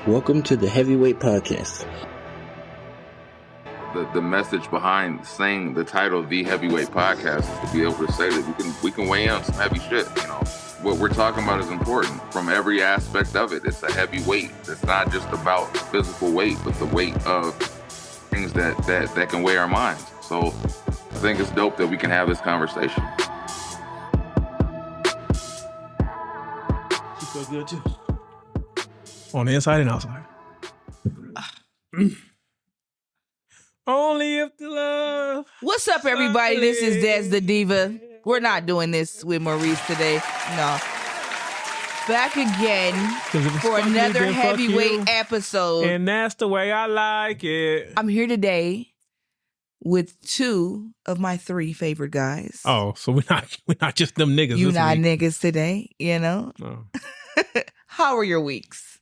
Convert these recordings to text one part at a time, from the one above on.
Welcome to the Heavyweight Podcast. The message behind saying the title of the Heavyweight Podcast is to be able to say that we can weigh in on some heavy shit. You know, what we're talking about is important from every aspect of it. It's a heavy weight. It's not just about physical weight, but the weight of things that can weigh our minds. So I think it's dope that we can have this conversation. You feel good too. On the inside and outside. Only if the love. What's up, everybody? This is Des the Diva. We're not doing this with Maurice today. No. Back again for another heavyweight episode. And that's the way I like it. I'm here today with two of my three favorite guys. Oh, so we're not just them niggas. You this not week. niggas today, you know? No. How are your weeks?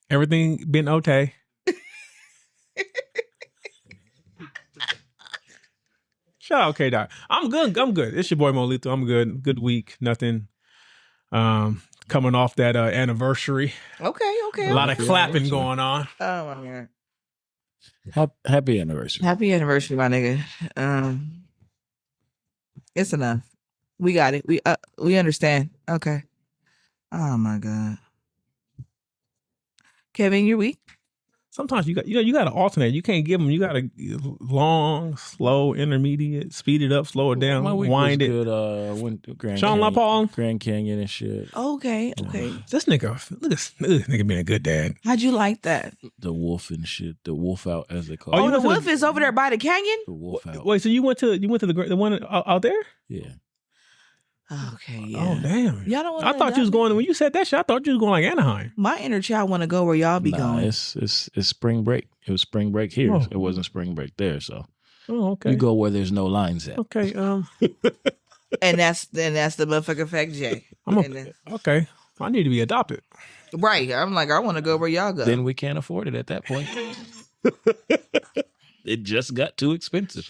Everything been okay. Shout out K-Dot. I'm good. It's your boy Molito. I'm good. Good week. Nothing. Coming off that anniversary. Okay. A lot of clapping going on. Oh my God. Happy anniversary. Happy anniversary, my nigga. It's enough. We got it. We understand. Okay. Oh my God. Kevin, your week? Sometimes you got to alternate. You can't give them. You got to long, slow, intermediate, speed it up, slow it down, My week wind was it. Good. Went to Grand Sean Canyon, LaPaul. Grand Canyon and shit. Okay. This nigga, look at this nigga being a good dad. How'd you like that? The wolf and shit. The wolf out, as they call Oh, it. you The went to wolf is over there by the canyon? The wolf out. Wait, so you went to the one out there? Yeah. Okay, yeah. Oh damn! Y'all don't want I thought you was going when you said that shit. I thought you was going like Anaheim. My inner child want to go where y'all be going. It's spring break. It was spring break here. Oh. It wasn't spring break there. So Oh, okay. you go where there's no lines at. Okay. And that's the motherfucking fact, Jay. Okay. I need to be adopted. Right. I'm like, I want to go where y'all go. Then we can't afford it at that point. It just got too expensive.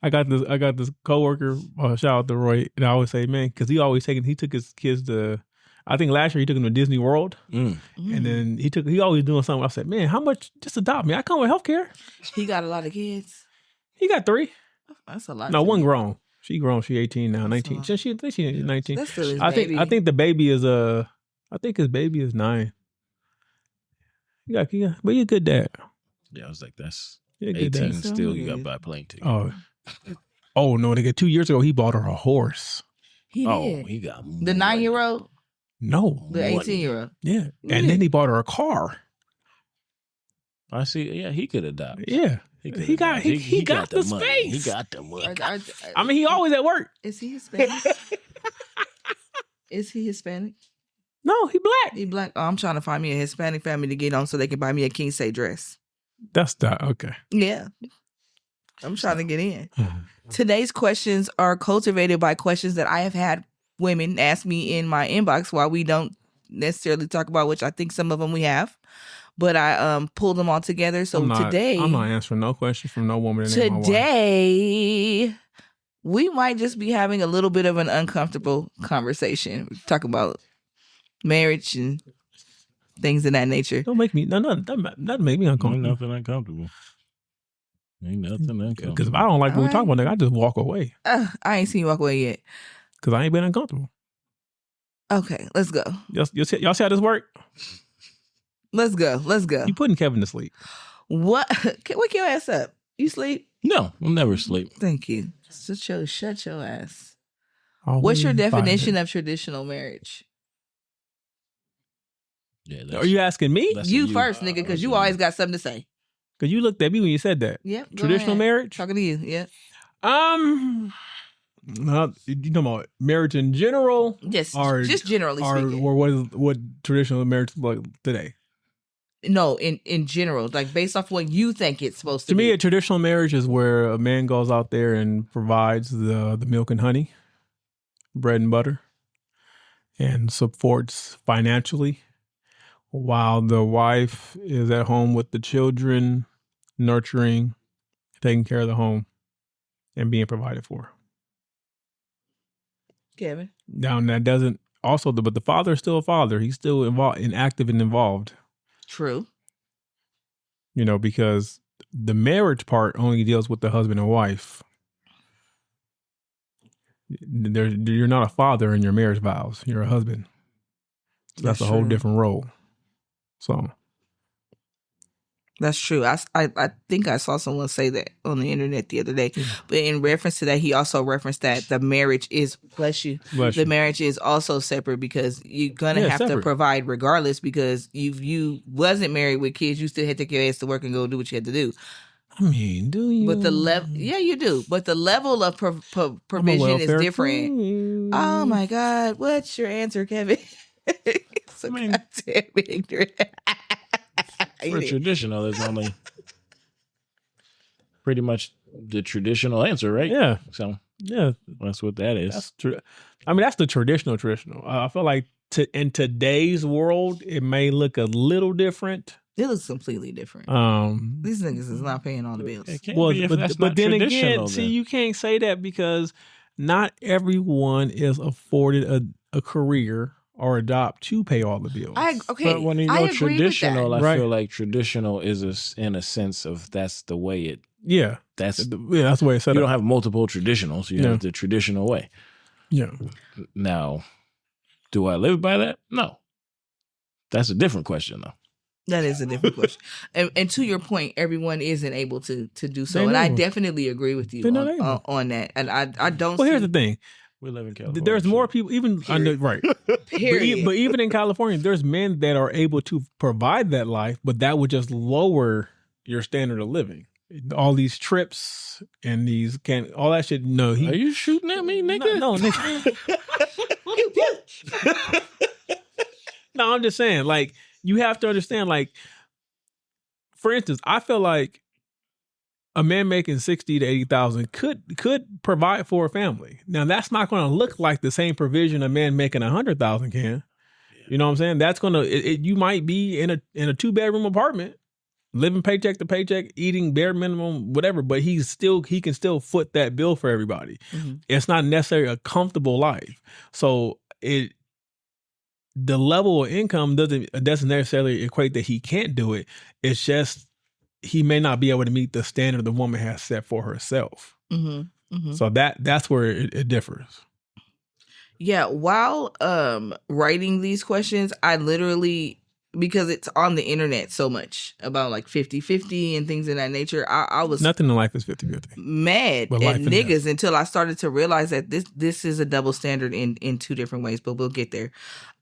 I got this coworker. Shout out to Roy, and I always say, man, because he took his kids to. I think last year he took them to Disney World, and then he always doing something. I said, man, how much? Just adopt me. I come with healthcare. He got a lot of kids. He got 3. That's a lot. No, one grown. She grown. She 18 now. 19. She think she 19. That's still his I baby. think the baby is I think his baby is 9. But you're a good dad. Yeah, I was like, that's You're a good 18 dad. still. You got to buy a plane ticket. Oh no! Nigga, 2 years ago he bought her a horse. He did. He got The 9-year-old? No, The 18-year-old? yeah, and then he bought her a car. I see. Yeah, he could adopt. Yeah, he got the money. space. He got the money. I mean, he always at work. Is he Hispanic? Is he Hispanic? No, he black. He black? Oh, I'm trying to find me a Hispanic family to get on so they can buy me a king say dress. That's that. Okay. Yeah. I'm trying to get in. Today's questions are cultivated by questions that I have had women ask me in my inbox while we don't necessarily talk about, which I think some of them we have. But I pulled them all together. So today... I'm not answering no question from no woman. Today, we might just be having a little bit of an uncomfortable conversation. Talk about marriage and things of that nature. Don't make me... No, that make me uncomfortable. Ain't nothing uncomfortable. Ain't nothing uncomfortable. Because if I don't like what we talk about, nigga, I just walk away. I ain't seen you walk away yet. Because I ain't been uncomfortable. Okay, let's go. Y'all see how this work? Let's go. You putting Kevin to sleep. What? Wake your ass up. You sleep? No, I'm never asleep. Thank you. Shut your ass. Always What's your definition fine. of traditional marriage? Yeah, Are you asking me? You first, nigga, because you always got something to say. Because you looked at me when you said that. Yep. go Traditional ahead. marriage? Talking to you. Yeah. You talking about marriage in general? Yes. Or, just generally speaking. Or what traditional marriage look like today? No, in general, like based off what you think it's supposed to To be. me, a traditional marriage is where a man goes out there and provides the milk and honey, bread and butter, and supports financially, while the wife is at home with the children, nurturing, taking care of the home, and being provided for. Kevin. Now that doesn't also, but the father is still a father. He's still involved and active and involved. True. You know, because the marriage part only deals with the husband and wife. You're not a father in your marriage vows. You're a husband. So that's a whole different role. So that's true. I think I saw someone say that on the internet the other day. But in reference to that, he also referenced that the marriage is the marriage is also separate because you're gonna have to provide regardless because you wasn't married with kids, you still had to take your ass to work and go do what you had to do. I mean, do you? But the level, yeah, you do. But the level of provision is different. Queen. Oh my God, what's your answer, Kevin? So goddamn ignorant. For traditional, there's only pretty much the traditional answer, right? Yeah. So yeah, that's what that is. That's true. I mean, that's the traditional. I feel like in today's world, it may look a little different. It looks completely different. These niggas is not paying all the bills. But then again, see, you can't say that because not everyone is afforded a career or a job to pay all the bills. But when you go traditional, I feel like traditional is in a sense of that's the way it. Yeah, that's the way it's set up. You don't have multiple traditionals. You have the traditional way. Yeah. Now, do I live by that? No. That's a different question, though. That is a different question. And to your point, everyone isn't able to do so. And I definitely agree with you on that. And I don't here's the thing. We live in California. There's more people, even under, right. Period. But even in California, there's men that are able to provide that life, but that would just lower your standard of living. All these trips and all that shit. No, are you shooting at me, nigga? No, nigga. No, I'm just saying, like, you have to understand, like, for instance, I feel like a man making 60 to 80,000 could provide for a family. Now, that's not going to look like the same provision a man making 100,000 can. Yeah. You know what I'm saying? That's going to you might be in a 2-bedroom apartment, living paycheck to paycheck, eating bare minimum, whatever, but he can still foot that bill for everybody. Mm-hmm. It's not necessarily a comfortable life. So the level of income doesn't necessarily equate that he can't do it. It's just he may not be able to meet the standard the woman has set for herself. Mm-hmm. Mm-hmm. So that's where it differs. Yeah. While writing these questions, I literally, because it's on the internet so much about like 50-50 and things of that nature, I was nothing in life is 50-50. Mad at niggas until I started to realize that this is a double standard in two different ways, but we'll get there.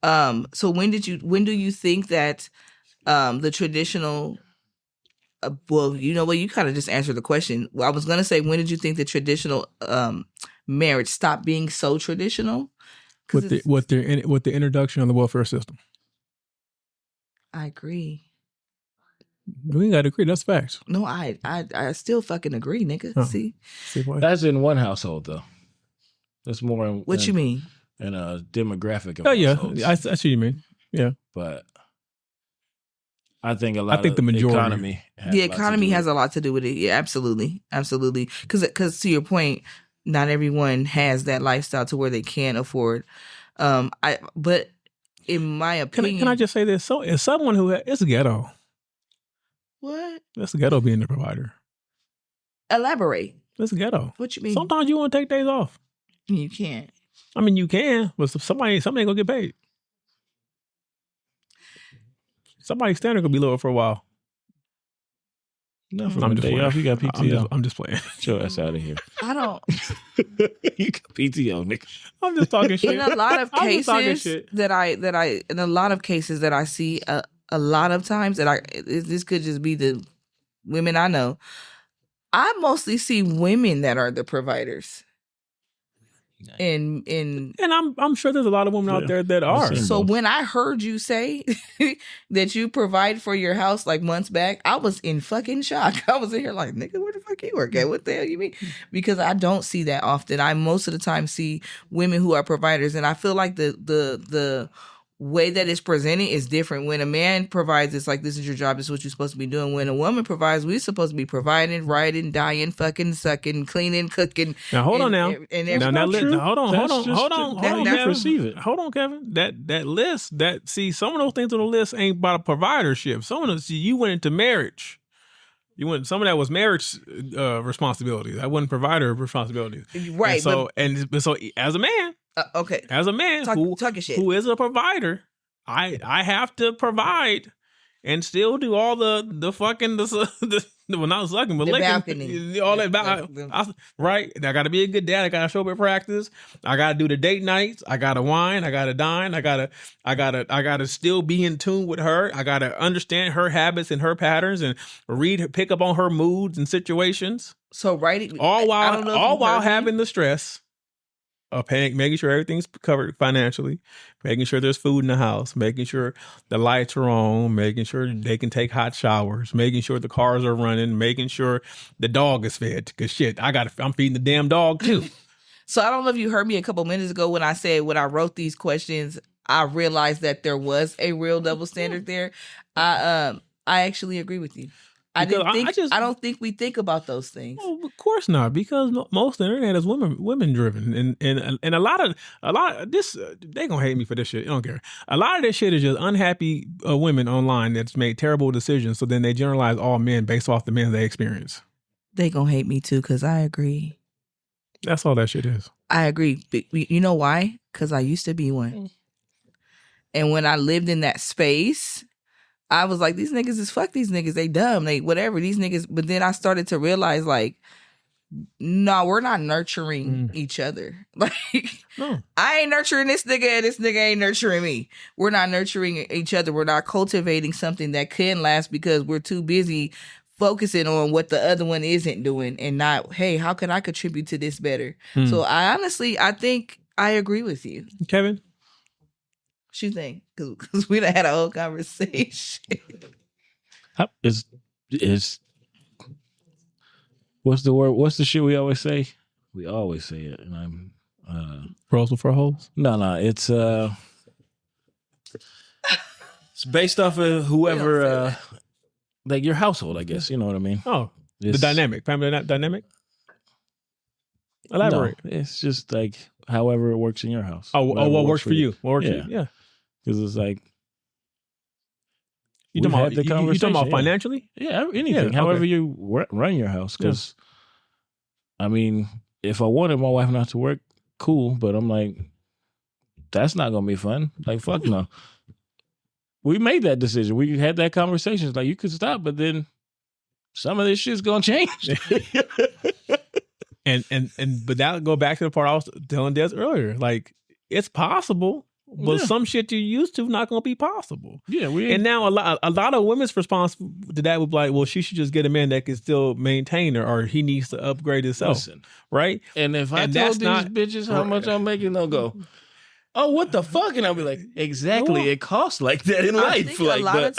So when do you think that the traditional well, you know what, you kind of just answered the question. Well, I was going to say, when did you think the traditional marriage stopped being so traditional? With the introduction of the welfare system. I agree. We ain't got to agree. That's facts. No, I still fucking agree, nigga. Oh. See what? That's in one household, though. That's more in... What you mean? In a demographic of households. I see what you mean. Yeah. But I think the majority. The economy has a lot to do with it. Yeah, absolutely. Absolutely. Because to your point, not everyone has that lifestyle to where they can afford. But in my opinion, can I just say this? So, as someone who it's ghetto. What? It's ghetto being the provider. Elaborate. It's ghetto. What you mean? Sometimes you want to take days off. You can't. I mean, you can, but somebody gonna get paid. Somebody's standard gonna be lower for a while. No, I'm just playing. You got PTO. I'm just playing. Show us out of here. I don't. You got PTO, nigga. I'm just talking shit. In a lot of cases that I see, a lot of times this could just be the women I know. I mostly see women that are the providers. And I'm sure there's a lot of women out there that are. So when I heard you say that you provide for your house like months back, I was in fucking shock. I was in here like, nigga, where the fuck you work at? What the hell you mean? Because I don't see that often. I most of the time see women who are providers, and I feel like the way that it's presented is different. When a man provides, it's like, this is your job, this is what you're supposed to be doing. When a woman provides, we're supposed to be providing, riding, dying, fucking, sucking, cleaning, cooking. Now hold on now. And Hold on, Kevin. That list, some of those things on the list ain't about a providership. Some of those, you went into marriage. Some of that was marriage responsibility. That wasn't provider responsibility. Right. So as a man, as a man who is a provider, I have to provide and still do all the fucking well, not sucking, but the licking, balcony. all that. Right? I got to be a good dad. I got to show up at practice. I got to do the date nights. I got to wine. I got to dine. I got to still be in tune with her. I got to understand her habits and her patterns and pick up on her moods and situations. So writing all while having the stress of making sure everything's covered financially, making sure there's food in the house, making sure the lights are on, making sure they can take hot showers, making sure the cars are running, making sure the dog is fed. Because shit, I'm feeding the damn dog too. So I don't know if you heard me a couple minutes ago when I said, when I wrote these questions, I realized that there was a real double standard there. I actually agree with you. I don't think we think about those things. Well, of course not, because most of the internet is women driven, and a lot of this, they gonna hate me for this shit. I don't care. A lot of this shit is just unhappy women online that's made terrible decisions. So then they generalize all men based off the men they experience. They gonna hate me too, because I agree. That's all that shit is. I agree. But you know why? Because I used to be one, and when I lived in that space, I was like, these niggas is fuck these niggas. They dumb. They whatever. These niggas. But then I started to realize, like, no, we're not nurturing each other. Like, no. I ain't nurturing this nigga and this nigga ain't nurturing me. We're not nurturing each other. We're not cultivating something that can last because we're too busy focusing on what the other one isn't doing and not, hey, how can I contribute to this better? So I think I agree with you. Kevin? What you think? Because we done had a whole conversation. It's what's the word? What's the shit we always say? We always say it, and I'm Pros before holes? No, it's based off of whoever like your household, I guess. You know what I mean? Oh, the dynamic, family dynamic. Elaborate. No, it's just like however it works in your house. What works for you? What works for you? Yeah. Because it's like you talking about financially? Yeah, anything. Yeah, however you run your house. Because I mean, if I wanted my wife not to work, cool. But I'm like, that's not gonna be fun. Like, fuck no. We made that decision. We had that conversation. It's like, you could stop, but then some of this shit's gonna change. But that'll go back to the part I was telling Des earlier. Like, it's possible, but some shit you're used to not gonna be possible. Yeah, and now a lot of women's response to that would be like, well, she should just get a man that can still maintain her, or he needs to upgrade himself. Listen, right? And if I told these bitches how much I'm making, they'll go, oh, what the fuck? And I'll be like, exactly. It costs like that in life.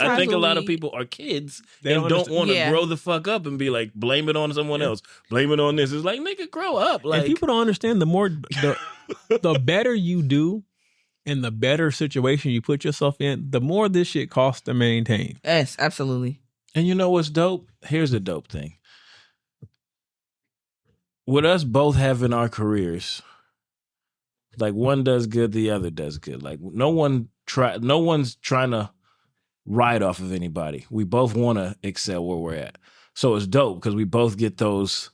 I think a lot of people are kids and don't want to grow the fuck up and be like, blame it on someone else. Blame it on this. It's like, nigga, grow up. Like, and people don't understand the better you do and the better situation you put yourself in, the more this shit costs to maintain. Yes, absolutely. And you know what's dope? Here's the dope thing. With us both having our careers, like one does good, the other does good. Like no one's trying to ride off of anybody. We both want to excel where we're at. So it's dope because we both get those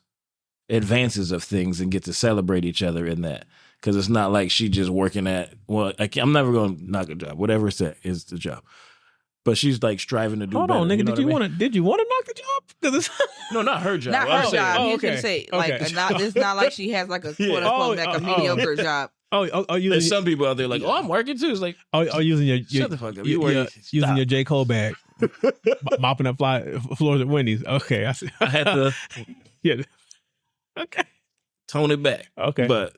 advances of things and get to celebrate each other in that. Because it's not like she just working at, well, I'm never going to knock a job. Whatever it's at is the job. But she's like striving to do better. Hold on, nigga. Did you want to knock the job? It's no, not her job. Not her job. He's going to say, like, it's not like she has like a quote unquote like a mediocre job. There's some people out there like, I'm working too. It's like, using your shut the fuck up. Using your J. Cole bag, mopping up floors at Wendy's. Okay, I had to, okay, tone it back. Okay, but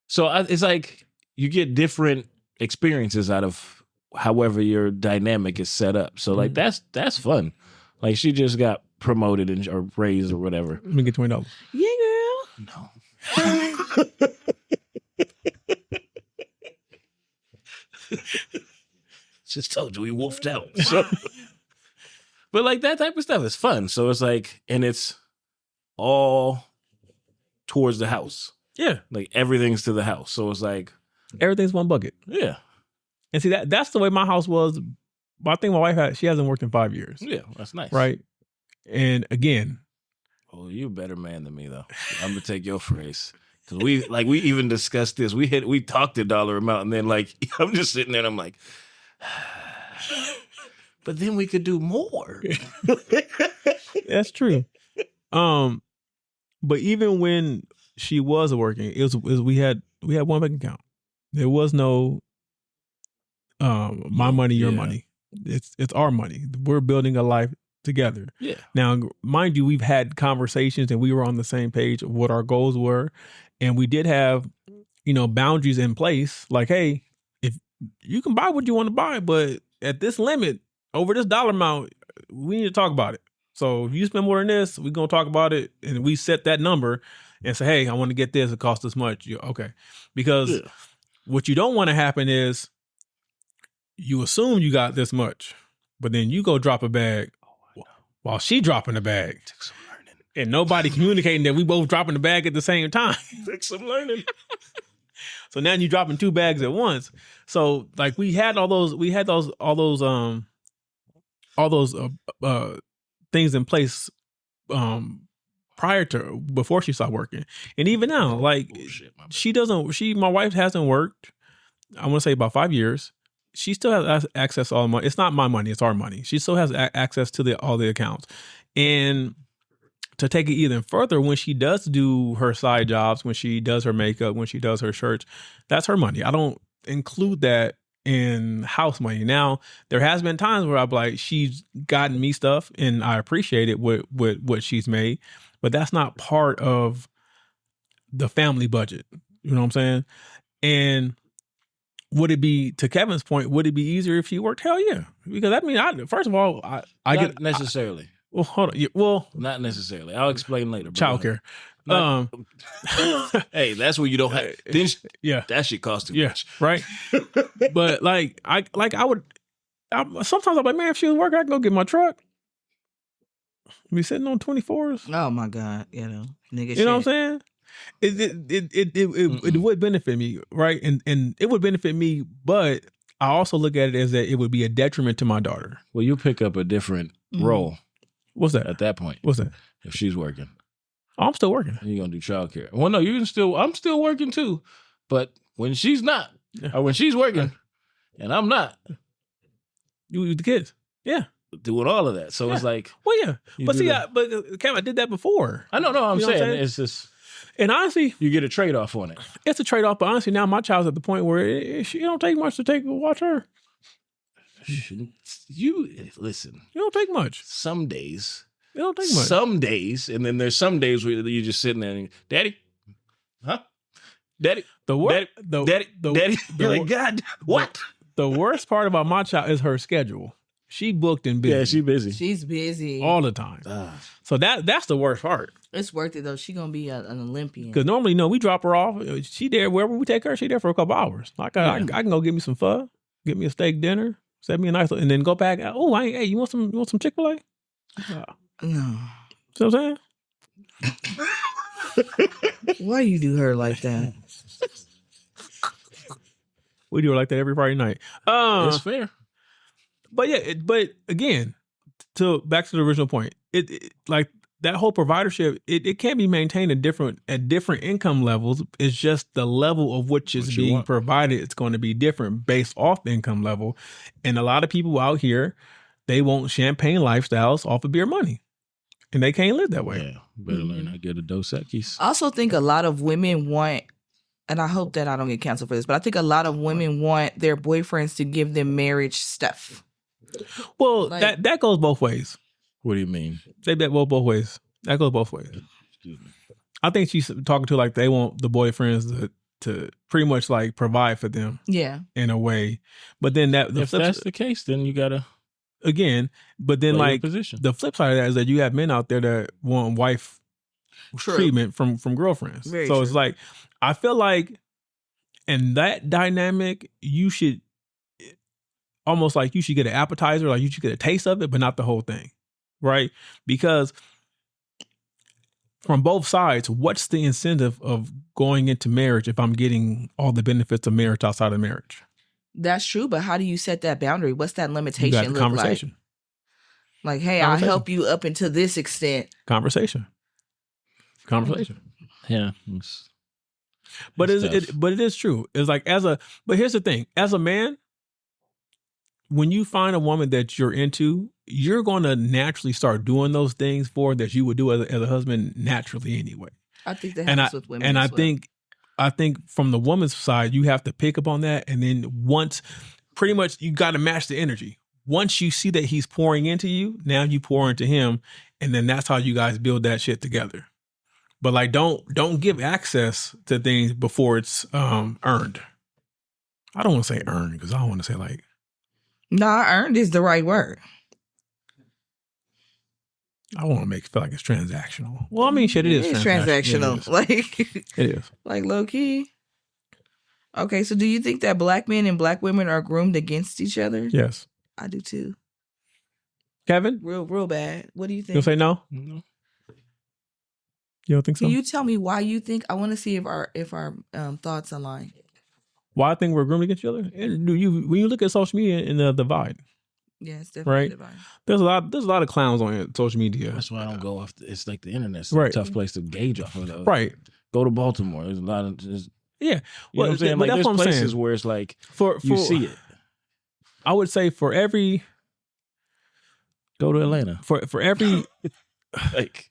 so it's like you get different experiences out of however your dynamic is set up. So like that's fun. Like she just got promoted or raised or whatever. Let me get $20. Yeah, girl. No. Just told you we wolfed out. So, but like that type of stuff is fun. So it's like, and it's all towards the house. Yeah. Like everything's to the house. So it's like Everything's one bucket. yeah. And see, that's the way my house was. But I think my wife she hasn't worked in 5 years. Yeah, that's nice. Right. And again, Oh, you're a better man than me though. I'm gonna take your phrase. Cause we even discussed this. We talked the dollar amount and then like I'm just sitting there and I'm like, but then we could do more. that's true. But even when she was working, it was we had one bank account. There was no my money, your money. It's our money. We're building a life together. Yeah. Now, mind you, we've had conversations and we were on the same page of what our goals were. And we did have, boundaries in place. Like, hey, if you can buy what you want to buy, but at this limit, over this dollar amount, we need to talk about it. So if you spend more than this, we're going to talk about it. And we set that number and say, hey, I want to get this. It costs this much. Okay. Because what you don't want to happen is you assume you got this much, but then you go drop a bag while she dropping the bag. Took some learning. And nobody communicating that we both dropping the bag at the same time. Took some learning. So now you're dropping 2 bags at once. So like we had all those things in place before she started working. And even now, like my wife hasn't worked, I want to say about 5 years. She still has access to all the money. It's not my money, it's our money. She still has access to all the accounts. And to take it even further, when she does do her side jobs, when she does her makeup, when she does her shirts, that's her money. I don't include that in house money. Now, there has been times where I'm like, she's gotten me stuff and I appreciate it with what she's made, but that's not part of the family budget. You know what I'm saying? And would it be, to Kevin's point, would it be easier if she worked? Hell yeah. Because I mean, first of all, I Not get necessarily. well, hold on. Well, Not necessarily. I'll explain later. Childcare. Hey, that's where you don't have. Then that shit costs too much. Right. But sometimes I'm like, man, if she was working, I can go get my truck. Be sitting on 24s. Oh my God, nigga. You know what I'm saying? It would benefit me, right? And it would benefit me, but I also look at it as that it would be a detriment to my daughter. Well, you pick up a different role. What's that? At that point. What's that? If she's working. Oh, I'm still working. You're gonna do childcare. Well, no, I'm still working too. But when she's not, or when she's working and I'm not, you with the kids. Yeah. Doing all of that. So it's like, well, yeah. But see, Cam, I did that before. I know, I'm saying it's just, and honestly, you get a trade off on it. It's a trade off, but honestly, now my child's at the point where it don't take much to watch her. You listen. You don't take much. Some days. It don't take much. Some days, and then there's some days where you're just sitting there and, Daddy, huh? Daddy, Daddy. You're like, God, what? The worst part about my child is her schedule. She booked and busy. Yeah, she busy. She's busy all the time. So that's the worst part. It's worth it though. She gonna be an Olympian. Because normally, we drop her off. She there wherever we take her. She there for a couple hours. I can go get me some pho, get me a steak dinner, set me a nice, and then go back. Oh, hey, you want some Chick-fil-A? No. See what I'm saying? Why you do her like that? We do her like that every Friday night. It's fair. But yeah, but again, back to the original point, it like that whole providership, it can be maintained at different income levels. It's just the level of which is being provided. It's going to be different based off the income level. And a lot of people out here, they want champagne lifestyles off of beer money. And they can't live that way. Yeah, better learn how to get a Dos Equis. I also think a lot of women want, and I hope that I don't get canceled for this, but I think a lot of women want their boyfriends to give them marriage stuff. Well, like, that goes both ways. What do you mean? That goes both ways. That goes both ways. Excuse me. I think she's talking to like they want the boyfriends to pretty much like provide for them. Yeah. In a way. But then if that's the case, then you gotta again. But then like the flip side of that is that you have men out there that want wife treatment from girlfriends. Very so true. It's like I feel like in that dynamic you should almost like you should get an appetizer, like you should get a taste of it, but not the whole thing, right? Because from both sides, what's the incentive of going into marriage if I'm getting all the benefits of marriage outside of marriage? That's true, but how do you set that boundary? What's that You limitation got the look conversation. like? Hey, I'll help you up until this extent. Conversation. Yeah. But it is true. It's like but here's the thing. As a man, when you find a woman that you're into, you're going to naturally start doing those things for her that you would do as a husband naturally anyway. I think that happens with women. And as I think from the woman's side, you have to pick up on that. And then once, pretty much, you got to match the energy. Once you see that he's pouring into you, now you pour into him, and then that's how you guys build that shit together. But like, don't give access to things before it's earned. I don't want to say earned because I don't want to say like. Nah, earned is the right word. I want to make it feel like it's transactional. Well, I mean, shit, it is transactional. Like it is. Like low key. Okay, so do you think that black men and black women are groomed against each other? Yes. I do too. Kevin? Real bad. What do you think? You'll say no? No. You don't think so? Can you tell me why you think? I want to see if our thoughts align. Why I think we're groomed against each other? And when you look at social media and the divide, yeah, it's definitely right? divide. There's a lot of clowns on social media. That's why I don't go off. It's like the internet's Right. a tough place to gauge off of. Though. Right. Go to Baltimore. There's a lot of yeah. You know what I'm saying? Like that's there's what I'm places saying. where it's like For you see it. I would say for every Go to Atlanta. for every Like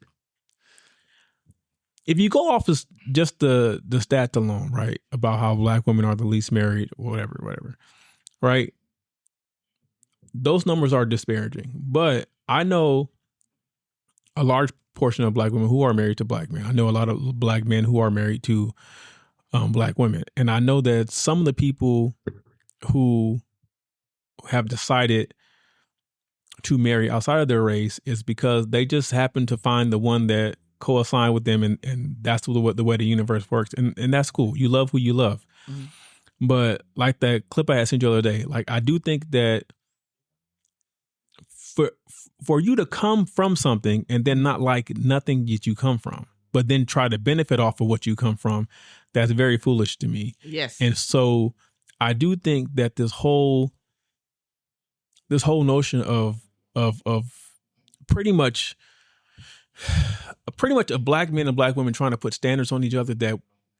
if you go off as just the stats alone, right, about how black women are the least married, whatever, right? Those numbers are disparaging. But I know a large portion of black women who are married to black men. I know a lot of black men who are married to black women. And I know that some of the people who have decided to marry outside of their race is because they just happen to find the one that co-assign with them, and that's the way the universe works, and that's cool. You love who you love. Mm-hmm. But like that clip I had sent you the other day, like I do think that for you to come from something and then not like nothing that you come from, but then try to benefit off of what you come from, that's very foolish to me. Yes. And so I do think that this whole notion of pretty much a black man and black women trying to put standards on each other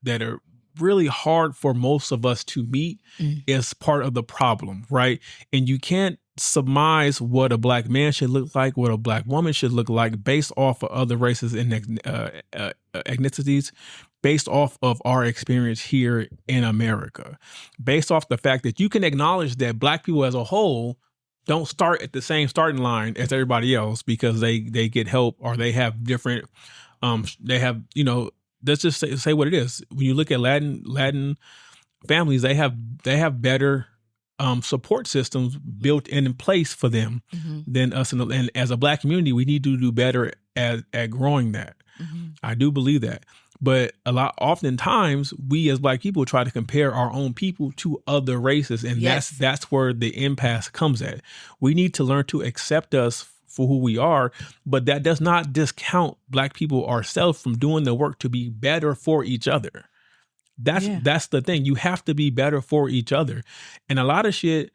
that are really hard for most of us to meet is part of the problem, right? And you can't surmise what a black man should look like, what a black woman should look like based off of other races and ethnicities, based off of our experience here in America, based off the fact that you can acknowledge that black people as a whole don't start at the same starting line as everybody else because they get help or they have different, they have, let's just say what it is. When you look at Latin families, they have better support systems built in place for them than us. And as a black community, we need to do better at growing that. Mm-hmm. I do believe that. But oftentimes we as black people try to compare our own people to other races. And that's where the impasse comes at. We need to learn to accept us for who we are, but that does not discount black people ourselves from doing the work to be better for each other. That's the thing. You have to be better for each other. And a lot of shit,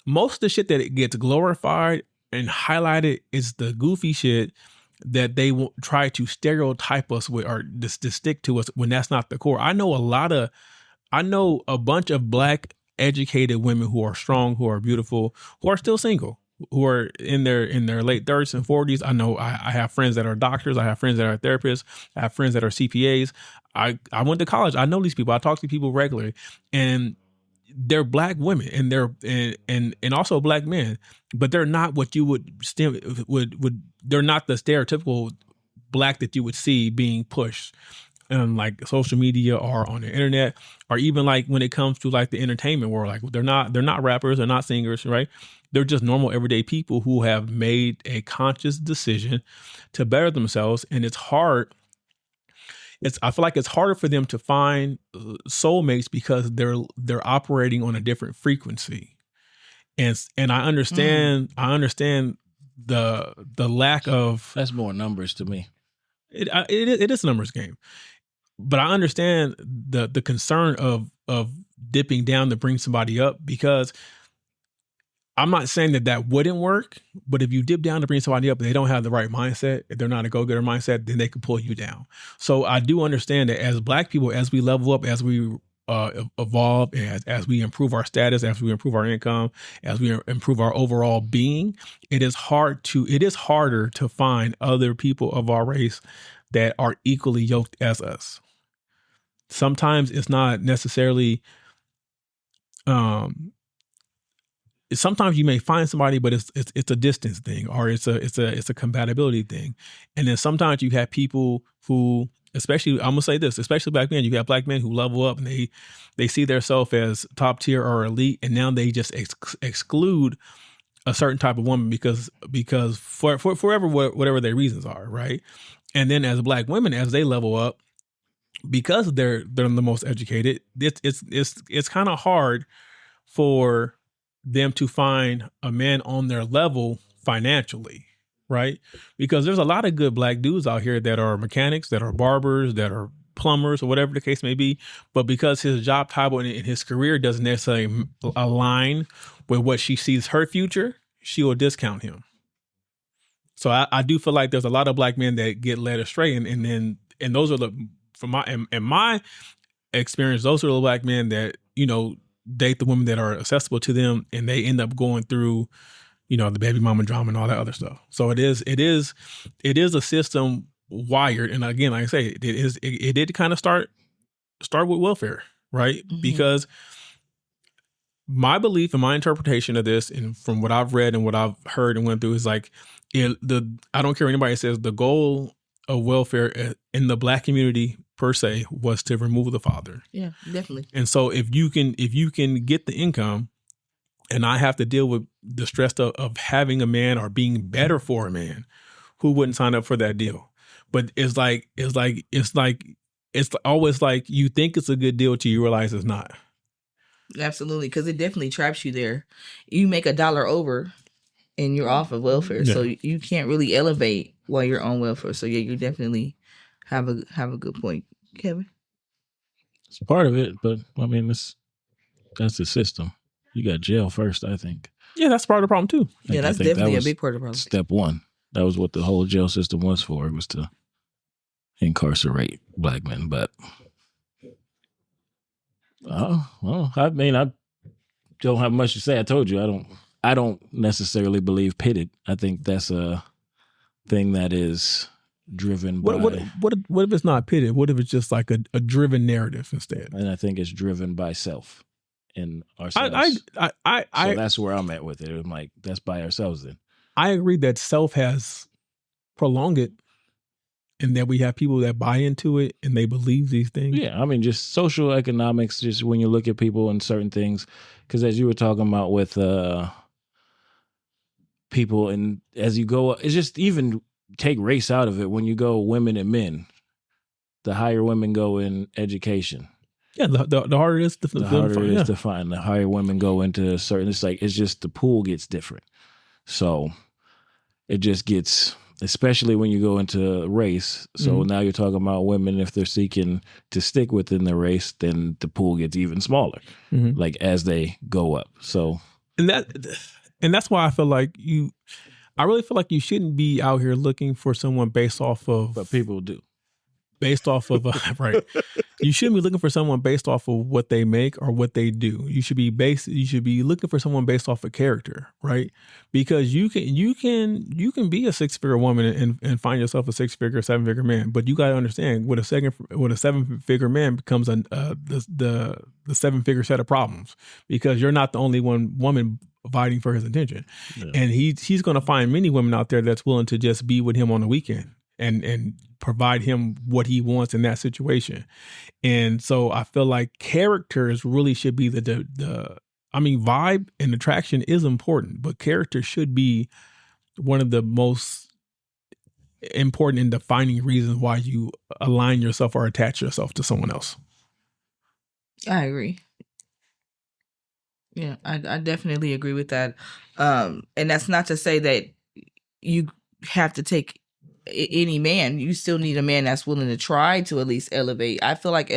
most of the shit that it gets glorified and highlighted is the goofy shit that they will try to stereotype us with or to stick to us when that's not the core. I know a bunch of black educated women who are strong, who are beautiful, who are still single, who are in their late 30s and 40s. I know I have friends that are doctors. I have friends that are therapists. I have friends that are CPAs. I went to college. I know these people. I talk to people regularly, and they're black women and they're and also black men, but they're not what you would they're not the stereotypical black that you would see being pushed on like social media or on the internet, or even like when it comes to like the entertainment world. Like they're not rappers, they're not singers, right? They're just normal everyday people who have made a conscious decision to better themselves, and it's hard. I feel like it's harder for them to find soulmates because they're operating on a different frequency. and I understand the lack of That's more numbers to me. it is a numbers game, but I understand the concern of dipping down to bring somebody up, because I'm not saying that wouldn't work, but if you dip down to bring somebody up, they don't have the right mindset, if they're not a go-getter mindset, then they can pull you down. So I do understand that as Black people, as we level up, as we evolve, as we improve our status, as we improve our income, as we improve our overall being, it is harder to find other people of our race that are equally yoked as us. Sometimes it's not necessarily, sometimes you may find somebody, but it's a distance thing, or it's a compatibility thing. And then sometimes you have people who, especially, I'm gonna say this, especially Black men, you got Black men who level up and they see themselves as top tier or elite, and now they just exclude a certain type of woman because for forever, whatever their reasons are, right? And then as Black women, as they level up, because they're the most educated, it's kind of hard for them to find a man on their level financially, right? Because there's a lot of good Black dudes out here that are mechanics, that are barbers, that are plumbers, or whatever the case may be. But because his job title and his career doesn't necessarily align with what she sees her future, she will discount him. So I do feel like there's a lot of Black men that get led astray, and those are from my experience, those are the Black men that, date the women that are accessible to them, and they end up going through, the baby mama drama and all that other stuff. So it is a system wired. And again, like I say, it did kind of start with welfare, right? Mm-hmm. Because my belief and my interpretation of this, and from what I've read and what I've heard and went through, is like, I don't care what anybody says, the goal of welfare in the Black community per se was to remove the father. Yeah, definitely. And so if you can get the income, and I have to deal with the stress of having a man or being better for a man, who wouldn't sign up for that deal? But it's always like you think it's a good deal till you realize it's not. Absolutely, because it definitely traps you there. You make $1 over and you're off of welfare. Yeah. So you can't really elevate while you're on welfare. So yeah, you definitely have a good point, Kevin. It's part of it, but I mean, that's the system. You got jail first, I think. Yeah, that's part of the problem too. Yeah, that's definitely a big part of the problem. Step one. That was what the whole jail system was for. It was to incarcerate Black men. But well, I mean, I don't have much to say. I told you, I don't necessarily believe pitted. I think that's a thing that is driven by. What if it's not pitted? What if it's just like a driven narrative instead? And I think it's driven by self and ourselves. So that's where I'm at with it. I'm like, that's by ourselves then. I agree that self has prolonged it, and that we have people that buy into it and they believe these things. Yeah, I mean, just social economics, just when you look at people and certain things, because as you were talking about with people, and as you go, it's just even take race out of it. When you go women and men, the higher women go in education. Yeah, the harder it is to to find. The higher women go into certain, it's just the pool gets different. So it just gets, especially when you go into race. So now you're talking about women, if they're seeking to stick within the race, then the pool gets even smaller, like as they go up. So, and that's why I feel like I really feel like you shouldn't be out here looking for someone based off of. But people do. Based off of right, you shouldn't be looking for someone based off of what they make or what they do. You should be looking for someone based off of character, right? Because you can be a 6-figure woman and find yourself a 6-figure, 7-figure man, but you got to understand with a 7-figure man becomes the 7-figure set of problems, because you're not the only woman fighting for his attention, and he's going to find many women out there that's willing to just be with him on the weekend and provide him what he wants in that situation. And so I feel like characters really should be vibe and attraction is important, but character should be one of the most important and defining reasons why you align yourself or attach yourself to someone else. I agree. Yeah, I definitely agree with that. And that's not to say that you have to take any man. You still need a man that's willing to try to at least elevate. I feel like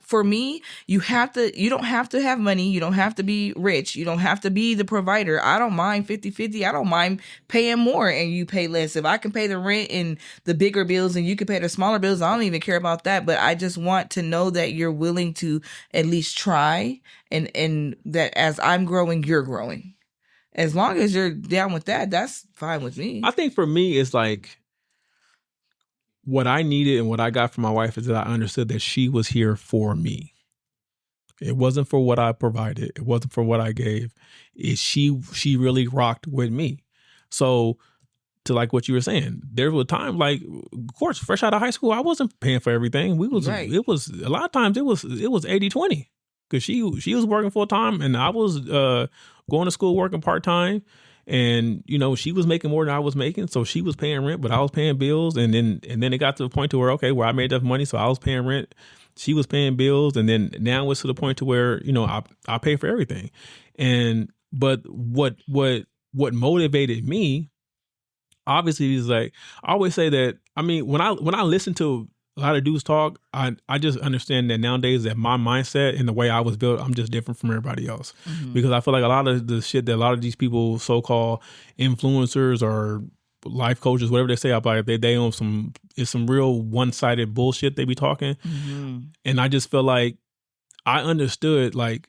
for me, you don't have to have money. You don't have to be rich. You don't have to be the provider. I don't mind 50-50. I don't mind paying more and you pay less. If I can pay the rent and the bigger bills and you can pay the smaller bills, I don't even care about that. But I just want to know that you're willing to at least try, and that as I'm growing, you're growing. As long as you're down with that, that's fine with me. I think for me, it's like what I needed and what I got from my wife is that I understood that she was here for me. It wasn't for what I provided. It wasn't for what I gave. She really rocked with me. So to like what you were saying, there was a time like, of course, fresh out of high school, I wasn't paying for everything. Right. It was a lot of times it was 80-20 because she was working full time and I was going to school working part time. And, you know, she was making more than I was making. So she was paying rent, but I was paying bills. And then it got to the point to where, okay, where I made enough money. So I was paying rent. She was paying bills. And then now it's to the point to where, you know, I pay for everything. But what motivated me, obviously, is like, I always say that, I mean, when I listen to a lot of dudes talk, I just understand that nowadays that my mindset and the way I was built, I'm just different from everybody else. Mm-hmm. Because I feel like a lot of the shit that a lot of these people, so-called influencers or life coaches, whatever they say, I'm like, they own some real one-sided bullshit they be talking. Mm-hmm. And I just feel like I understood, like,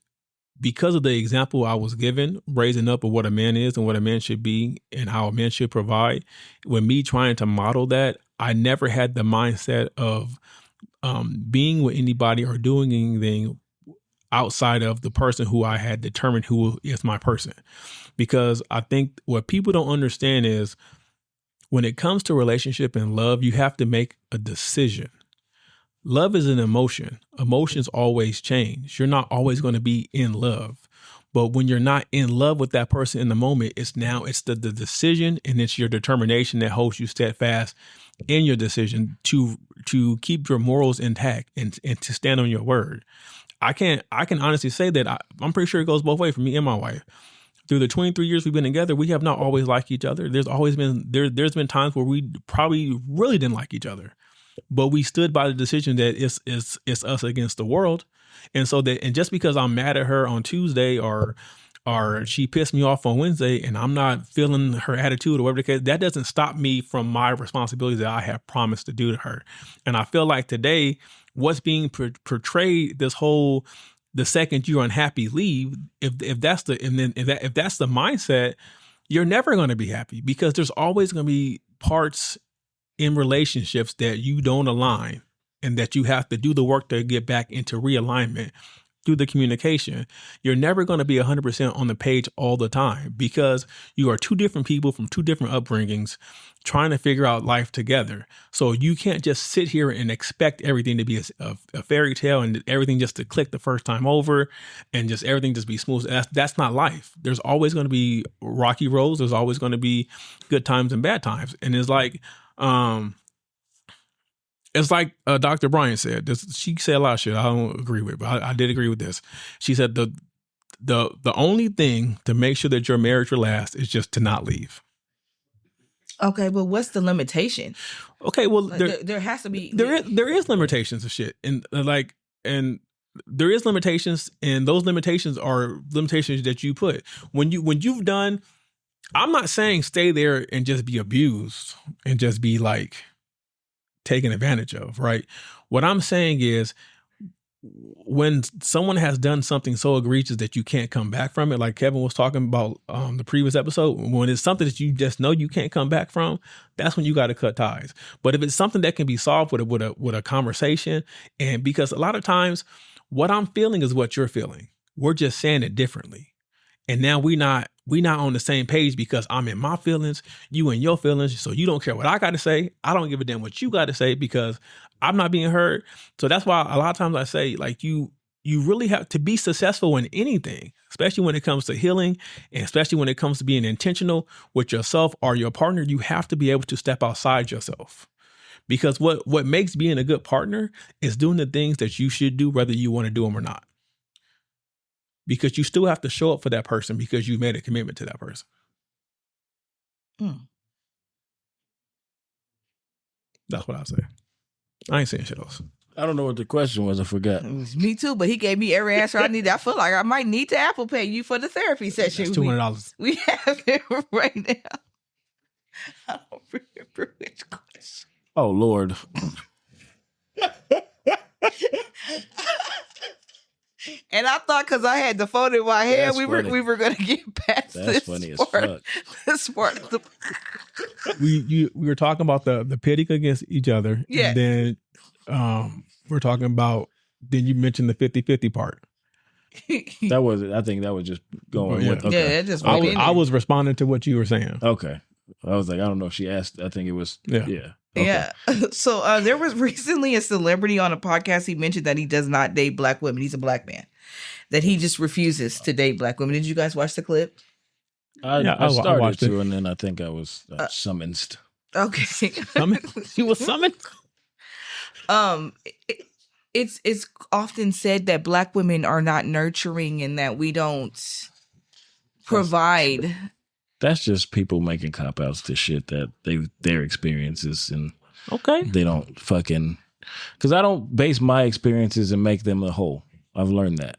because of the example I was given, raising up of what a man is and what a man should be and how a man should provide, with me trying to model that, I never had the mindset of being with anybody or doing anything outside of the person who I had determined who is my person. Because I think what people don't understand is when it comes to relationship and love, you have to make a decision. Love is an emotion. Emotions always change. You're not always going to be in love. But when you're not in love with that person in the moment, it's the decision and it's your determination that holds you steadfast in your decision to keep your morals intact and to stand on your word. I can honestly say that I'm pretty sure it goes both ways for me and my wife. Through the 23 years we've been together, we have not always liked each other. There's been times where we probably really didn't like each other. But we stood by the decision that it's us against the world. And so and just because I'm mad at her on Tuesday or she pissed me off on Wednesday and I'm not feeling her attitude or whatever the case, that doesn't stop me from my responsibilities that I have promised to do to her. And I feel like today, what's being portrayed, the second you're unhappy, leave. If that's the mindset, you're never going to be happy because there's always going to be parts in relationships that you don't align and that you have to do the work to get back into realignment through the communication. You're never going to be 100% on the page all the time because you are two different people from two different upbringings trying to figure out life together. So you can't just sit here and expect everything to be a fairy tale and everything just to click the first time over and just everything just be smooth. That's not life. There's always going to be rocky roads. There's always going to be good times and bad times. And it's like Dr. Bryan said. She said a lot of shit I don't agree with, but I did agree with this. She said the only thing to make sure that your marriage will last is just to not leave. Okay, but what's the limitation? Okay, well, there has to be. There is limitations of shit, and there is limitations, and those limitations are limitations that you put when you've done. I'm not saying stay there and just be abused and just be like taken advantage of, right? What I'm saying is when someone has done something so egregious that you can't come back from it, like Kevin was talking about the previous episode, when it's something that you just know you can't come back from, that's when you got to cut ties. But if it's something that can be solved with a conversation, and because a lot of times what I'm feeling is what you're feeling, we're just saying it differently. And now we not on the same page because I'm in my feelings, you in your feelings. So you don't care what I got to say. I don't give a damn what you got to say because I'm not being heard. So that's why a lot of times I say, like, you really have to be successful in anything, especially when it comes to healing and especially when it comes to being intentional with yourself or your partner. You have to be able to step outside yourself. Because what makes being a good partner is doing the things that you should do, whether you want to do them or not. because you still have to show up for that person because you made a commitment to that person. That's what I say. I ain't saying shit else. I don't know what the question was. I forgot. Me too, but he gave me every answer I need. I feel like I might need to Apple Pay you for the therapy session. That's $200. We have it right now. I don't remember which question. Oh, Lord. And I thought because I had the phone in my hand, we were going to get past That's this funny part. as fuck. This part of the We were talking about the pitting against each other. Yeah. And then we're talking about, then you mentioned the 50-50 part. That was it. I think that was just going Yeah. with. Okay. Yeah, it just I was responding to what you were saying. Okay. I was like, I don't know if she asked. I think it was. Yeah. Okay. Yeah. So there was recently a celebrity on a podcast. He mentioned that he does not date black women. He's a black man. That he just refuses to date black women. Did you guys watch the clip? I I started watched to, it. and then I think I was summoned. Okay. He was summoned? It's often said that black women are not nurturing and that we don't provide. That's just people making cop outs to shit that their experiences, and Okay. they don't fucking. Because I don't base my experiences and make them a whole. I've learned that,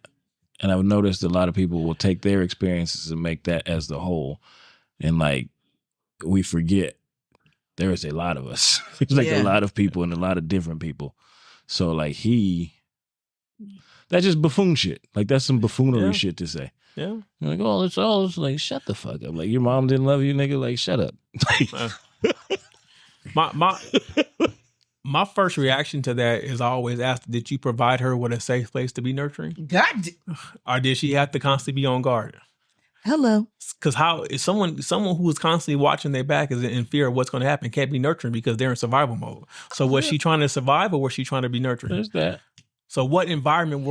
and I've noticed a lot of people will take their experiences and make that as the whole, and like we forget there is a lot of us. There's like a lot of people and a lot of different people. So like that's just buffoon shit. Like that's some buffoonery shit to say. Yeah. You're like, oh, it's like, shut the fuck up. Like your mom didn't love you, nigga. Like, shut up. My first reaction to that is I always ask, did you provide her with a safe place to be nurturing? God. Or did she have to constantly be on guard? Hello. Because how is someone who is constantly watching their back is in fear of what's going to happen can't be nurturing because they're in survival mode. So was she trying to survive or was she trying to be nurturing? There's that. So what environment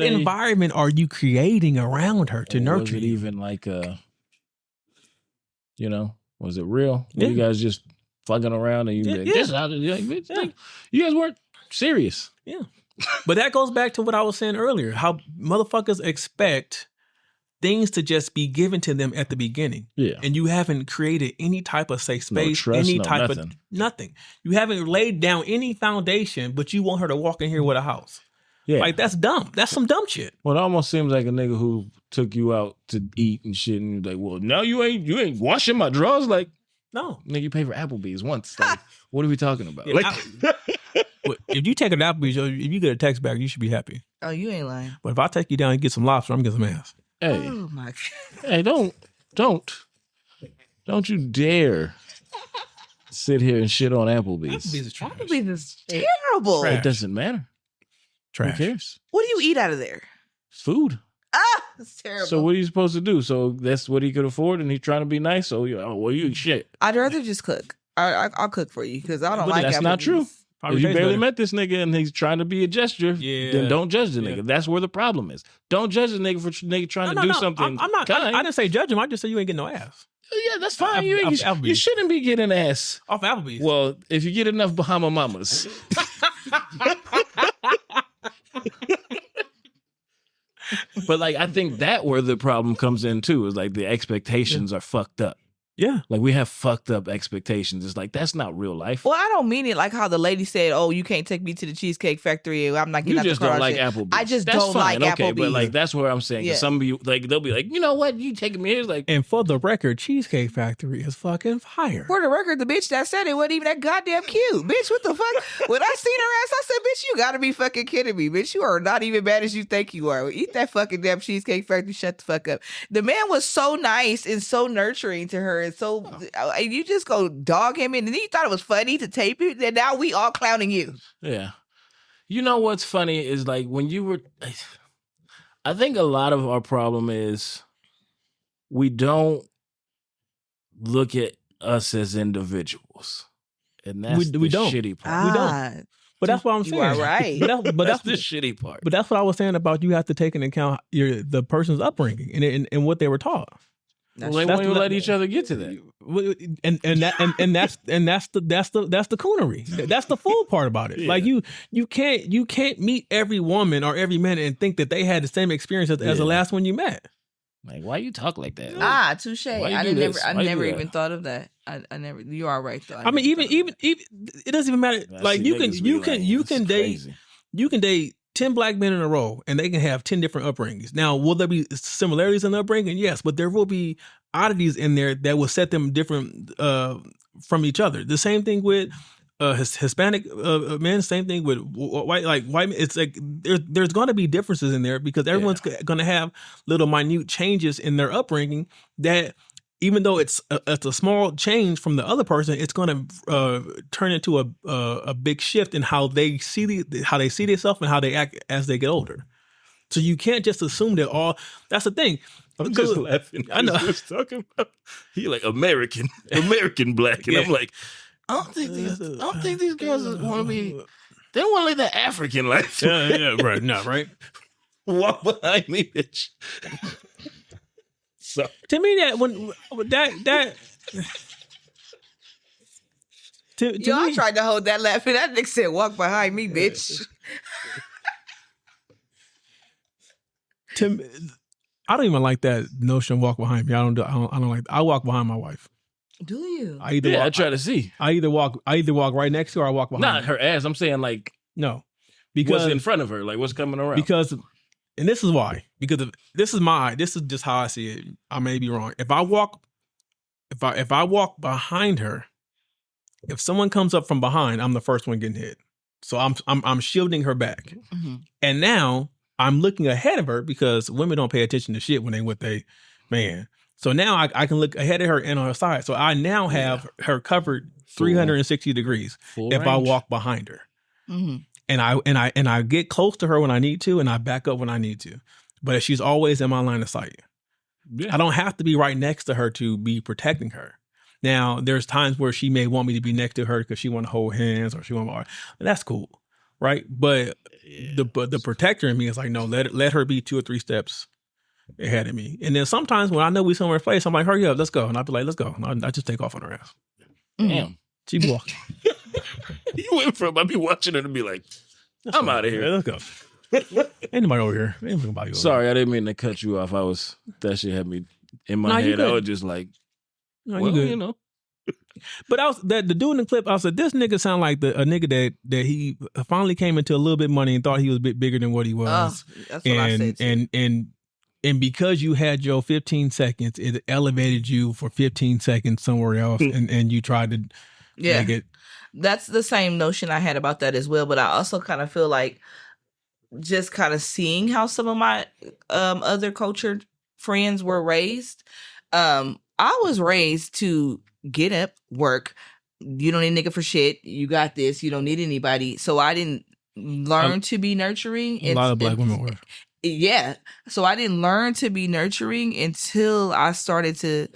environment are you creating around her to nurture? Was it you? even like was it real? Were you guys just fucking around and you like, this is how bitch, like, you guys weren't serious. Yeah. But that goes back to what I was saying earlier, how motherfuckers expect things to just be given to them at the beginning. Yeah. And you haven't created any type of safe space, No trust, any no type nothing. of nothing. You haven't laid down any foundation, but you want her to walk in here with a house. Yeah. Like that's dumb. That's some dumb shit. Well, it almost seems like a nigga who took you out to eat and shit, and you're like, well, now you ain't washing my drawers. Like, No. nigga, you pay for Applebee's once. Like, what are we talking about? Yeah, Like, if you take an Applebee's, if you get a text back, you should be happy. Oh, you ain't lying. But if I take you down and get some lobster, I'm getting some ass. hey, Oh my God. hey, don't you dare sit here and shit on Applebee's. Applebee's is trash. Applebee's is terrible. Trash. It doesn't matter. Trash. Who cares? What do you eat out of there? Food. Ah, it's terrible. So what are you supposed to do? So that's what he could afford, and he's trying to be nice. So you eat shit. I'd rather just cook. I'll cook for you because I don't But like that's Applebee's. not true. Probably If you tastes barely better. met this nigga and he's trying to be a gesture, then don't judge the nigga. Yeah. That's where the problem is. Don't judge the nigga for nigga trying to do something. I'm not. kind. I didn't say judge him. I just said you ain't getting no ass Yeah, that's fine. Off- You Applebee's. shouldn't be getting ass. off Applebee's. Well, if you get enough Bahama Mamas. But like, I think that where the problem comes in too is like the expectations are fucked up. yeah. Like we have fucked up expectations. It's like that's not real life. Well, I don't mean it like how the lady said, "Oh, you can't take me to the Cheesecake Factory. I'm not getting You out just the car." don't like shit. Applebee's. I just That's don't fine. like okay, Applebee's. but like that's where I'm saying. 'Cause Yeah. some of you like they'll be like, you know what? You taking me here? It's like And for the record, Cheesecake Factory is fucking fire. For the record, the bitch that said it wasn't even that goddamn cute. Bitch, what the fuck? When I seen her ass, I said, bitch, you gotta be fucking kidding me. Bitch, you are not even bad as you think you are. Eat that fucking damn Cheesecake Factory. Shut the fuck up. The man was so nice and so nurturing to her. And so, and you just go dog him in. And then you thought it was funny to tape it. And now we all clowning you. yeah. You know what's funny is like when you were. I think a lot of our problem is we don't look at us as individuals, and that's We the don't. shitty part. We don't. But that's what I'm saying. You are right. But That's that's the shitty part. But that's what I was saying about you have to take into account the person's upbringing and what they were taught. Well, they That's won't even what- let each other get to that. and that's the coonery. That's the fool part about it. Yeah. Like you can't meet every woman or every man and think that they had the same experience as the last one you met. Like, why you talk like that? Touche. Why you I do never this? Why you never do that? even thought of that. I never. You are right though. I mean, even it doesn't even matter. I Like see you niggas be can "This is date crazy." 10 black men in a row and they can have 10 different upbringings. Now, will there be similarities in upbringing? Yes, but there will be oddities in there that will set them different from each other. The same thing with Hispanic men, same thing with white men. It's like there's going to be differences in there because everyone's going to have little minute changes in their upbringing that, even though it's a small change from the other person, it's going to turn into a big shift in how they see themselves and how they act as they get older. So you can't just assume that all. That's the thing. I'm just laughing. I know. He was talking about he like American black, and I'm like, I don't think these girls want to be. They don't want to live that African life. Yeah, right. No, right. Walk behind me, bitch. So To me, that to Yo, I me, tried to hold that laugh, and that nigga said, "Walk behind me, bitch." I don't even like that notion. Walk behind me. I don't like. I walk behind my wife. Do you? I try to see. I either walk right next to her or I walk behind. Not her ass. I'm saying like No, because what's in front of her, like what's coming around. Because, and this is why. Because this is just how I see it. I may be wrong. If I walk behind her, if someone comes up from behind, I'm the first one getting hit. So I'm shielding her back, and now I'm looking ahead of her because women don't pay attention to shit when they with a man. So now I can look ahead of her and on her side. So I now have her covered 360 degrees if I walk behind her. And I get close to her when I need to, and I back up when I need to. But she's always in my line of sight. I don't have to be right next to her to be protecting her. Now, there's times where she may want me to be next to her because she want to hold hands or she want to, that's cool, right? But the protector in me is like, no, let her be 2 or 3 steps ahead of me. And then sometimes when I know we somewhere in place, I'm like, hurry up, let's go. And I'll be like, let's go. And I just take off on her ass. Damn. She be walking. You went from I be watching her to be like, I'm out of here. Yeah, let's go. Ain't nobody over here. Ain't nobody over Sorry, I didn't mean to cut you off. That shit had me in my head. I was just like, no, well, you you know. But the dude in the clip, I said, this nigga sound like a nigga that he finally came into a little bit of money and thought he was a bit bigger than what he was. That's what I said too. And because you had your 15 seconds, it elevated you for 15 seconds somewhere else, and you tried to make it. That's the same notion I had about that as well. But I also kind of feel like just kind of seeing how some of my other cultured friends were raised. I was raised to get up, work. You don't need a nigga for shit. You got this. You don't need anybody. So I didn't learn to be nurturing. A lot of black women were. Yeah. So I didn't learn to be nurturing until I started to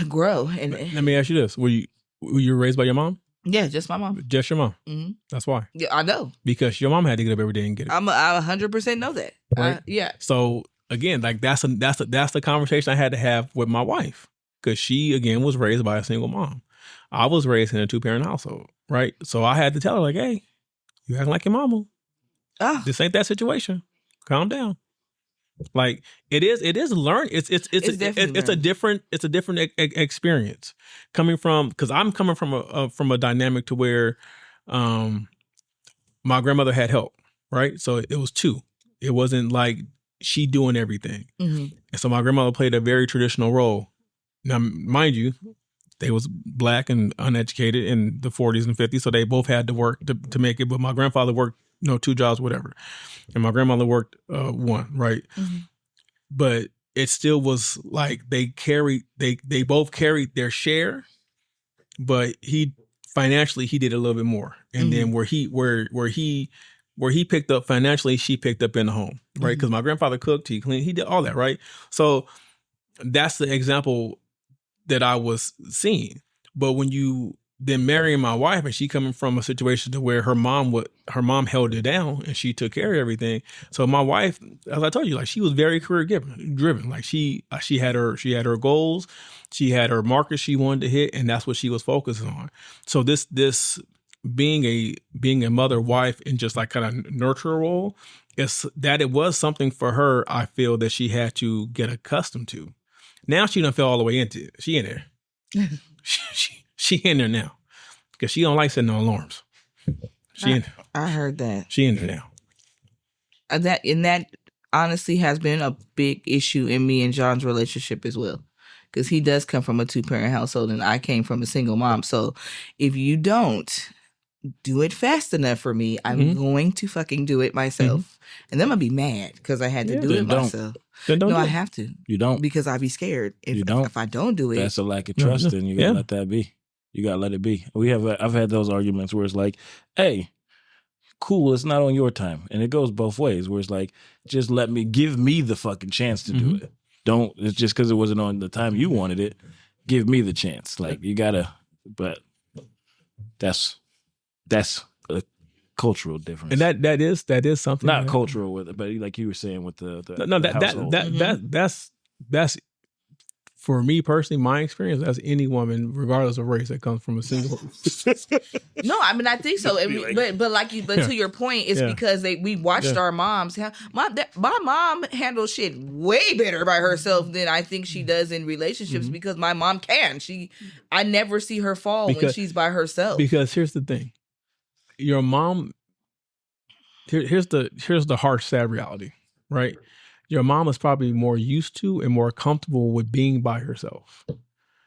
grow. And let me ask you this: Were you raised by your mom? Yeah, just my mom. Just your mom. Mm-hmm. That's why. Yeah, I know. Because your mom had to get up every day and get it. I 100% know that. Right? Yeah. So again, like that's the conversation I had to have with my wife, because she again was raised by a single mom. I was raised in a 2-parent household, right? So I had to tell her like, "Hey, you acting like your mama. This ain't that situation. Calm down." Like it is learn. It's a different experience coming from, because I'm coming from a dynamic to where my grandmother had help, right? So it was 2. It wasn't like she doing everything. And so my grandmother played a very traditional role. Now, mind you, they was black and uneducated in the 40s and 50s, so they both had to work to make it. But my grandfather worked 2 jobs, whatever. And my grandmother worked 1, right? But it still was like they both carried their share, but he financially he did a little bit more. And then where he picked up financially, she picked up in the home, right? Because my grandfather cooked, he cleaned, he did all that, right? So that's the example that I was seeing. But when you then marrying my wife, and she coming from a situation to where her mom held her down and she took care of everything. So my wife, as I told you, like she was very career driven. Like she had her goals, she had her markers she wanted to hit, and that's what she was focusing on. So this being a mother, wife, and just like kind of nurture role, it was something for her. I feel that she had to get accustomed to. Now she done fell all the way into it. She in there. She in there now because she don't like setting no alarms. I heard that. She in there now. That honestly has been a big issue in me and John's relationship as well, because he does come from a 2-parent household and I came from a single mom. So if you don't do it fast enough for me, I'm going to fucking do it myself, and then I'm gonna be mad because I had to do it myself. I have to. You don't, because I'd be scared if I don't do it. That's a lack of trust, and you gotta let that be. You gotta let it be. I've had those arguments where it's like, hey, cool, it's not on your time, and it goes both ways. Where it's like, just give me the fucking chance to do it. Don't. It's just because it wasn't on the time you wanted it. Give me the chance. Like you gotta. But that's a cultural difference, and that is something not cultural with it, but like you were saying with the that's for me personally, my experience as any woman, regardless of race, that comes from a single. No, I mean I think so. But to your point, it's because we watched our moms. My mom handles shit way better by herself than I think she does in relationships because my mom can. I never see her fall when she's by herself. Because here's the thing. Your mom, here's the harsh, sad reality, right? Your mom is probably more used to and more comfortable with being by herself.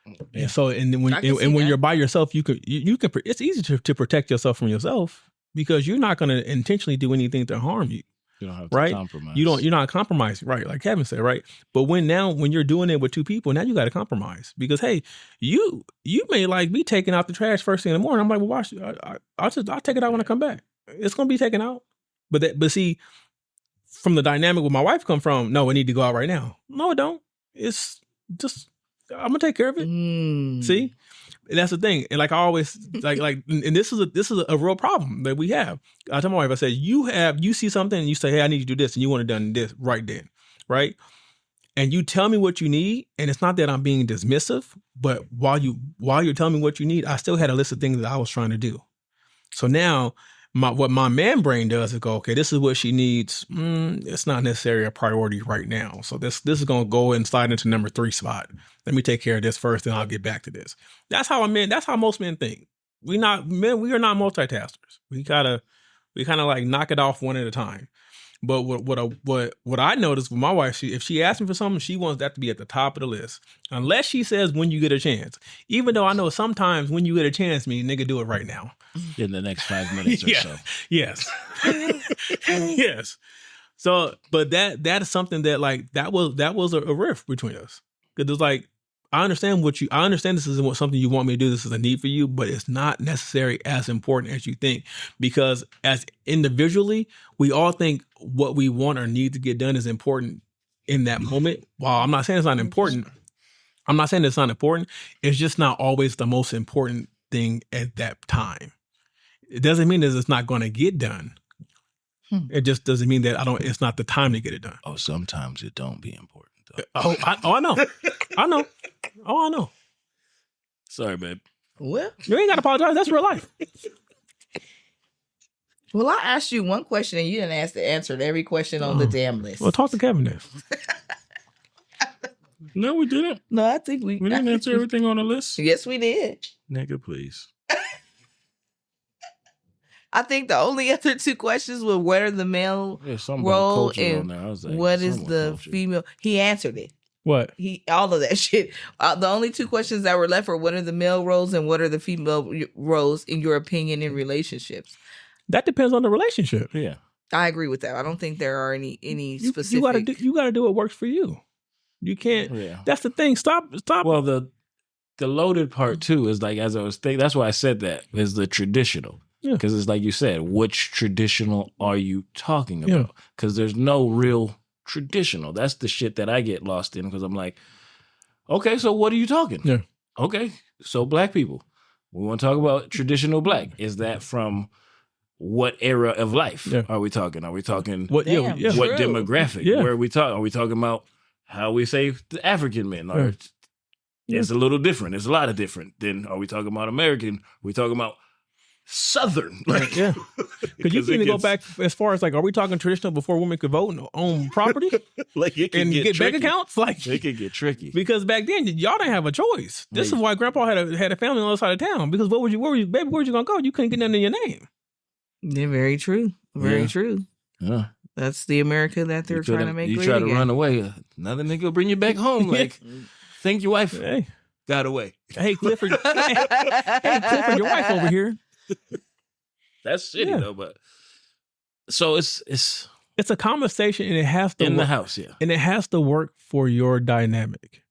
Yeah. And so, when you're by yourself, you can, it's easy to protect yourself from yourself because you're not going to intentionally do anything to harm you. You don't have to compromise. You're not compromising, right? Like Kevin said, right? But when you're doing it with two people, now you got to compromise because, hey, you may like be taking out the trash first thing in the morning. I'm like, well, watch, I'll take it out when I come back. It's going to be taken out. But see, from the dynamic where my wife come from, no, we need to go out right now. No, it don't. It's just, I'm going to take care of it. See? And that's the thing. And like I always and this is a real problem that we have. I tell my wife, I said, you see something and you say, hey, I need you to do this, and you want it done this right then, right? And you tell me what you need, and it's not that I'm being dismissive, but while you're telling me what you need, I still had a list of things that I was trying to do. So now what my man brain does is go, okay, this is what she needs. It's not necessarily a priority right now. So this is going to go and slide into number 3 spot. Let me take care of this first, then I'll get back to this. That's how most men think. We are not multitaskers. We kind of like knock it off one at a time. But what I noticed with my wife, if she asks me for something, she wants that to be at the top of the list. Unless she says when you get a chance. Even though I know sometimes when you get a chance means nigga do it right now. In the next 5 minutes or so. Yes. Yes. So, but that is something that like that was a rift between us. Because it's like I understand this isn't something you want me to do. This is a need for you, but it's not necessarily as important as you think. Because as individually, we all think what we want or need to get done is important in that moment. While I'm not saying it's not important, it's just not always the most important thing at that time. It doesn't mean that it's not going to get done. It just doesn't mean that it's not the time to get it done. Oh, sometimes it don't be important though. I know. I know. Oh, I know. Sorry, babe. Well, you ain't got to apologize. That's real life. Well, I asked you one question and you didn't answer every question on the damn list. Well, talk to Kevin then. No, we didn't. No, I think we didn't answer everything on the list. Yes, we did. Nigga, please. I think the only other 2 questions were what are the male role and like, what is the female. He answered it. What? All of that shit. The only 2 questions that were left were what are the male roles and what are the female roles in your opinion in relationships. That depends on the relationship. Yeah, I agree with that. I don't think there are any specific. You got to do what works for you. You can't. Yeah. That's the thing. Stop. Well, the loaded part too is like as I was thinking. That's why I said that is the traditional. Because it's like you said, which traditional are you talking about? Because there's no real traditional. That's the shit that I get lost in because I'm like, okay, so what are you talking? Yeah. Okay, so black people. We want to talk about traditional black. Is that from what era of life are we talking? Are we talking what Damn, what true. demographic? Yeah. Where are we talking? Are we talking about how we say the African men? Or it's a little different. It's a lot of different. Then are we talking about American? Are we talking about Southern? Like, Yeah. Because you can go back as far as like, are we talking traditional before women could vote and own property like it can and get tricky. bank accounts? Like It can get tricky. because back then y'all didn't have a choice. This is why Grandpa had a family on the other side of town. Because where were you, baby? Where'd you gonna go? You couldn't get nothing in your name. Yeah, very true. Very Yeah. true. Yeah. That's the America that they're trying to make. You great try to again. run away, another nigga will bring you back home. Like, think your wife Hey, got away. hey, Clifford. hey, Clifford, your wife over here. That's shitty Yeah. though. But so it's It's a conversation, and it has to in the work, house. Yeah. and it has to work for your dynamic,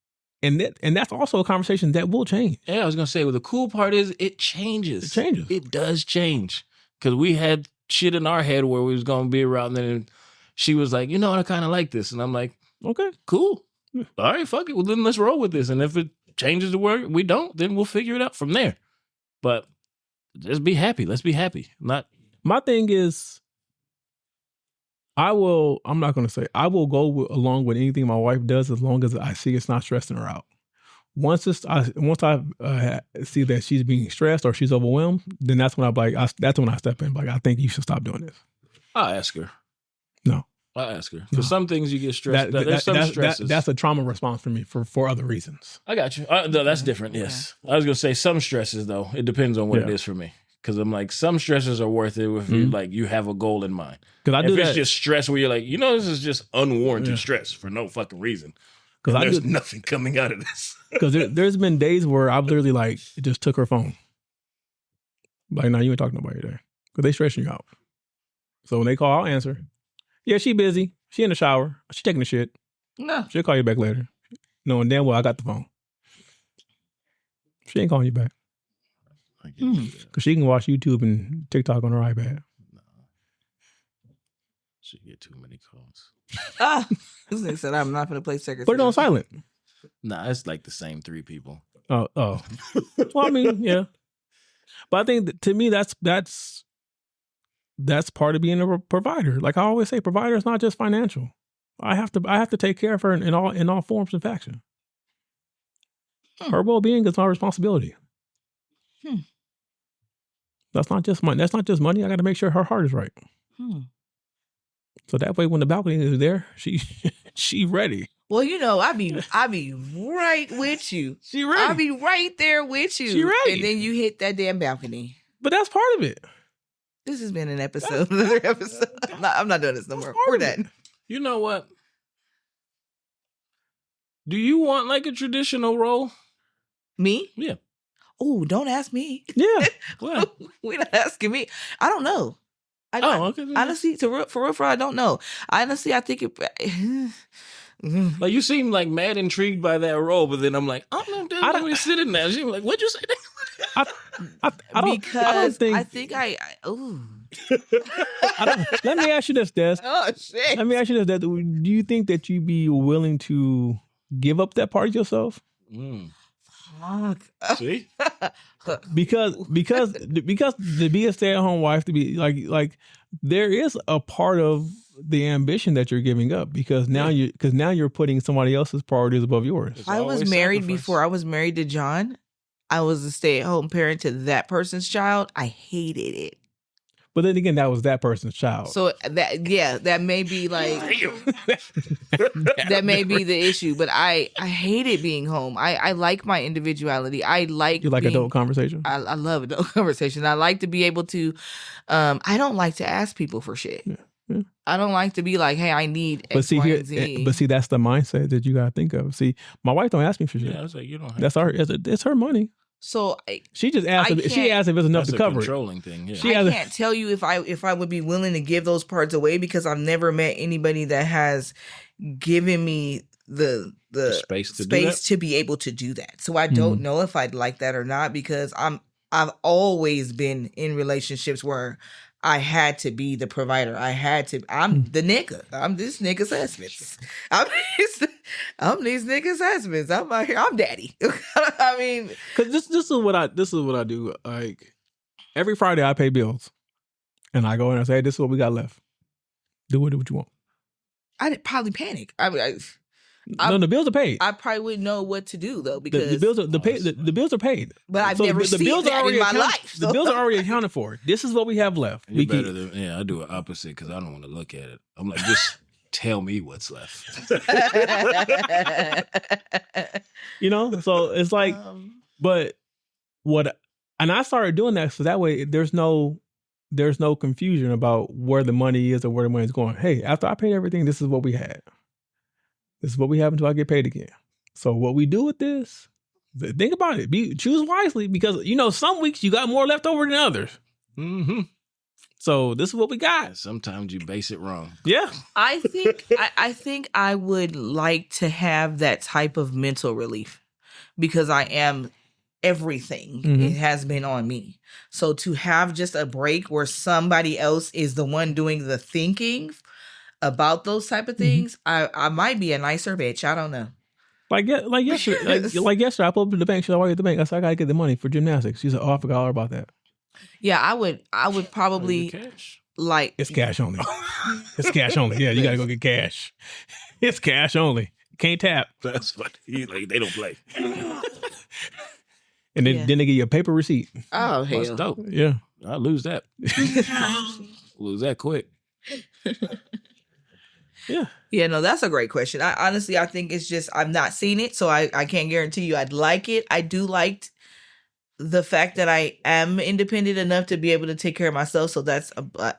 and that's also a conversation that will change. Yeah, I was gonna say. Well, the cool part is it changes. It changes. It does change because we had shit in our head where we was gonna be around, and she was like, you know, I kind of like this, and I'm like, Okay. cool. All right, fuck it. Well, then let's roll with this. And if it changes the word, we don't, then we'll figure it out from there. But just be happy. Let's be happy. Not My thing is, I will go along with anything my wife does as long as I see it's not stressing her out. Once I see that she's being stressed or she's overwhelmed, then that's when that's when I step in. Like, I think you should stop doing this. I'll ask her. No. I'll ask her. Because some things you get stressed. There's some stresses. That's a trauma response for me for other reasons. I got you. No, that's different. Yes. I was going to say some stresses, though. It depends on what it is for me. Because I'm like, some stresses are worth it if you have a goal in mind. Because I do if it's that. just stress where you're like, you know, this is just unwarranted stress for no fucking reason. Because there's nothing coming out of this. Because there's been days where I've literally like just took her phone. Like, no, you ain't talking to nobody today. Because they stressing you out. So when they call, I'll answer. Yeah, she busy. She in the shower. She taking the shit. No. She'll call you back later. Knowing damn well I got the phone. She ain't calling you back. Because she can watch YouTube and TikTok on her iPad. No. She get too many calls. This nigga said I'm not going to play secretary. Put it on silent. Nah, it's like the same 3 people. Oh. Well, I mean, yeah. But I think that, to me, that's part of being a provider. Like I always say, provider is not just financial. I have to take care of her in all forms and fashion. Her well-being is my responsibility. That's not just money. That's not just money. I got to make sure her heart is right. So that way, when the balcony is there, she ready. Well, you know, I be right with you. She ready. I be right there with you. She ready. And then you hit that damn balcony. But that's part of it. This has been an episode. Another episode. I'm not doing this no more. We're done. You know what? Do you want like a traditional role? Me? Yeah. Oh, don't ask me. Yeah. What? We're not asking me. I don't know. Okay. Honestly, for real, I don't know. Honestly, I think it. Like you seem like mad intrigued by that role, but then I'm like, I don't know. I'm sitting there. She's like, what'd you say? Let me ask you this, Des. Oh shit. Let me ask you this, Des. Do you think that you'd be willing to give up that part of yourself? Fuck. See? Because to be a stay-at-home wife, to be like there is a part of the ambition that you're giving up because now you're putting somebody else's priorities above yours. I was married before I was married to John. I was a stay-at-home parent to that person's child. I hated it. But then again, that was that person's child. So that may be like that may be the issue. But I hated being home. I like my individuality. You like adult conversation? I love adult conversation. I like to be able to. I don't like to ask people for shit. Yeah. Yeah. I don't like to be like, hey, I need X, but see Y, here, and Z. but see, that's the mindset that you gotta think of. See, my wife don't ask me for shit. Yeah, I was like, you don't. That's it's her money. So she just asked. She asked if it's enough to cover controlling thing. Yeah. I can't tell you if I would be willing to give those parts away because I've never met anybody that has given me the space to be able to do that. So I don't know if I'd like that or not because I've always been in relationships where I had to be the provider. I'm the nigga. I'm this nigga's husband. I'm these niggas' husbands. I'm out here. I'm daddy. I mean, because this is what I do. Like every Friday, I pay bills, and I go in and say, hey, "This is what we got left. Do what you want." I'd probably panic. No, the bills are paid. I probably wouldn't know what to do though because the bills are the bills are paid. But I've never seen that in my life. The bills are already accounted for. This is what we have left. You're better than I do it opposite because I don't want to look at it. I'm like, just tell me what's left. You know, so it's like, but what? And I started doing that so that way there's no confusion about where the money is or where the money's going. Hey, after I paid everything, this is what we had. This is what we have until I get paid again. So what we do with this, think about it. Choose wisely because, you know, some weeks you got more left over than others. Mm-hmm. So this is what we got. Sometimes you base it wrong. Yeah. I think I would like to have that type of mental relief because I am everything. Mm-hmm. It has been on me. So to have just a break where somebody else is the one doing the thinking about those type of things, I might be a nicer bitch. I don't know. Like yesterday, I pulled up to the bank. She's like, "Why are you at the bank?" I said, "I gotta get the money for gymnastics." She said, "Oh, I forgot all about that." Yeah, I would probably like it's cash only. It's cash only. Yeah, you gotta go get cash. It's cash only. Can't tap. That's funny. Like they don't play. And then they give you a paper receipt. Oh hell, that's dope. Yeah, I lose that. Lose that quick. Yeah, no, that's a great question. I think it's just I've not seen it, so I can't guarantee you I'd like it. I do like the fact that I am independent enough to be able to take care of myself, so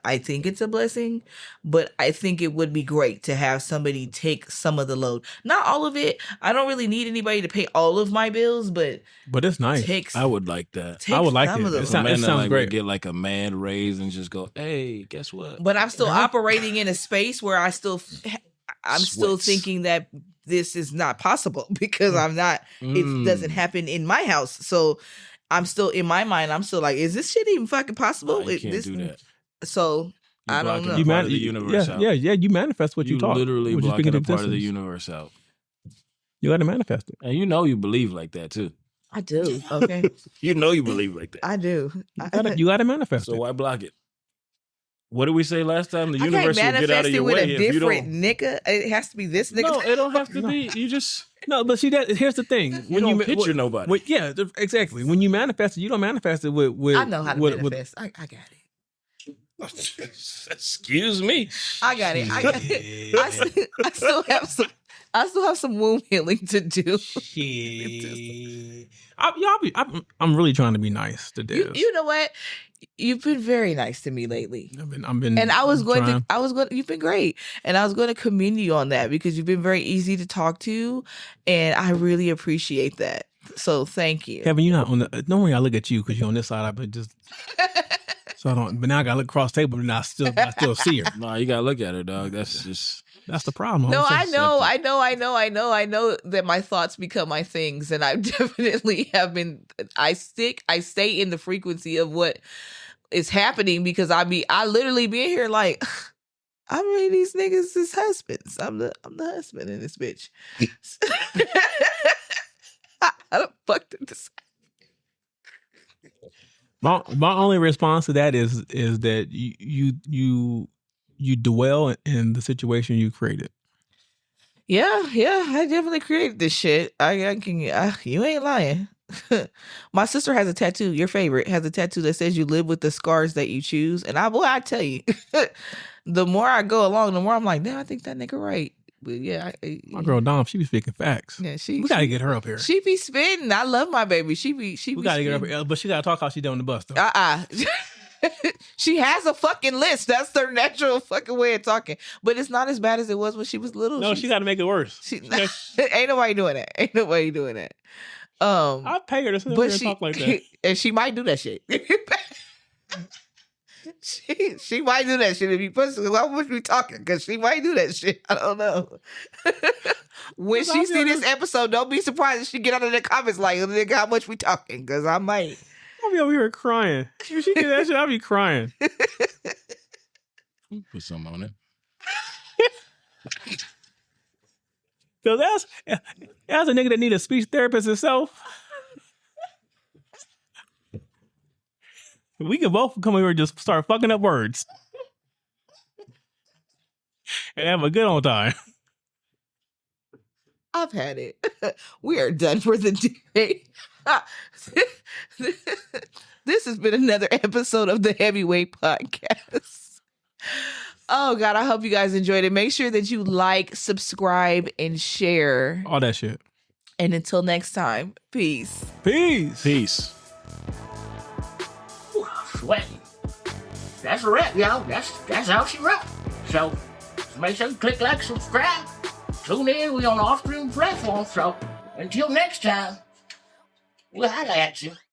I think it's a blessing. But I think it would be great to have somebody take some of the load, not all of it. I don't really need anybody to pay all of my bills, but it's nice. I would like that. I would like it. It sounds great. Get like a man raise and just go, hey, guess what? But I'm still operating in a space where I'm still thinking that this is not possible because I'm not. It doesn't happen in my house, so. I'm still in my mind. I'm still like, is this shit even fucking possible? No, you can't do that. So I don't know. You part of the universe out. Yeah. You manifest what you talk. You literally blocking a part of the universe out. You got to manifest it, and you know you believe like that too. I do. Okay. You know you believe like that. I do. You got to manifest it. So why block it? What did we say last time? The universe will get out of your way if you don't. Nigga. It has to be this nigga. No, it don't have to be. You just. No, but see that. Here's the thing: when you picture nobody. Yeah, exactly. When you manifest it, you don't manifest it with. I know how to manifest. I got it. Excuse me. I got it. I still have some womb healing to do. I'm really trying to be nice to Des. You know what? You've been very nice to me lately. I've been. And you've been great. And I was going to commend you on that because you've been very easy to talk to. And I really appreciate that. So thank you. Kevin, you're not on the, normally I look at you because you're on this side. I've been just, so I don't, but now I got to look across the table and I still see her. No, you got to look at her, dog. That's the problem. No, I know that my thoughts become my things, and I definitely have been. I stay in the frequency of what is happening because I literally be in here like I'm really these niggas' is husbands. I'm the husband in this bitch. I don't fuck this. My only response to that is that you dwell in the situation you created. Yeah, I definitely created this shit. You ain't lying. My sister has a tattoo. Your favorite has a tattoo that says you live with the scars that you choose. And I tell you, the more I go along, the more I'm like, damn, I think that nigga right. But yeah, my girl Dom, she be speaking facts. Yeah, we gotta get her up here. She be spitting. I love my baby. We gotta get her up here, but she gotta talk how she done on the bus though. She has a fucking list. That's her natural fucking way of talking. But it's not as bad as it was when she was little. No, she got to make it worse. Ain't nobody doing that. I'll pay her to sit here and talk like that. And she might do that shit. she might do that shit if you put. Why would we talking? Because she might do that shit. I don't know. When she see this episode, don't be surprised if she get out of the comments like, "Nigga, how much we talking?" Because I might. I'll be over here crying. If she did that shit, I'll be crying. Put some on it. Because as a nigga that need a speech therapist himself, we can both come here and just start fucking up words and have a good old time. I've had it. We are done for the day. This has been another episode of the Heavyweight Podcast. Oh, God, I hope you guys enjoyed it. Make sure that you like, subscribe, and share. All that shit. And until next time, peace. Peace. Peace. Ooh, sweating. That's a wrap, y'all. That's how she wrote. So make sure you click like, subscribe. Tune in. We on all streaming platforms. So until next time, we'll holla at you.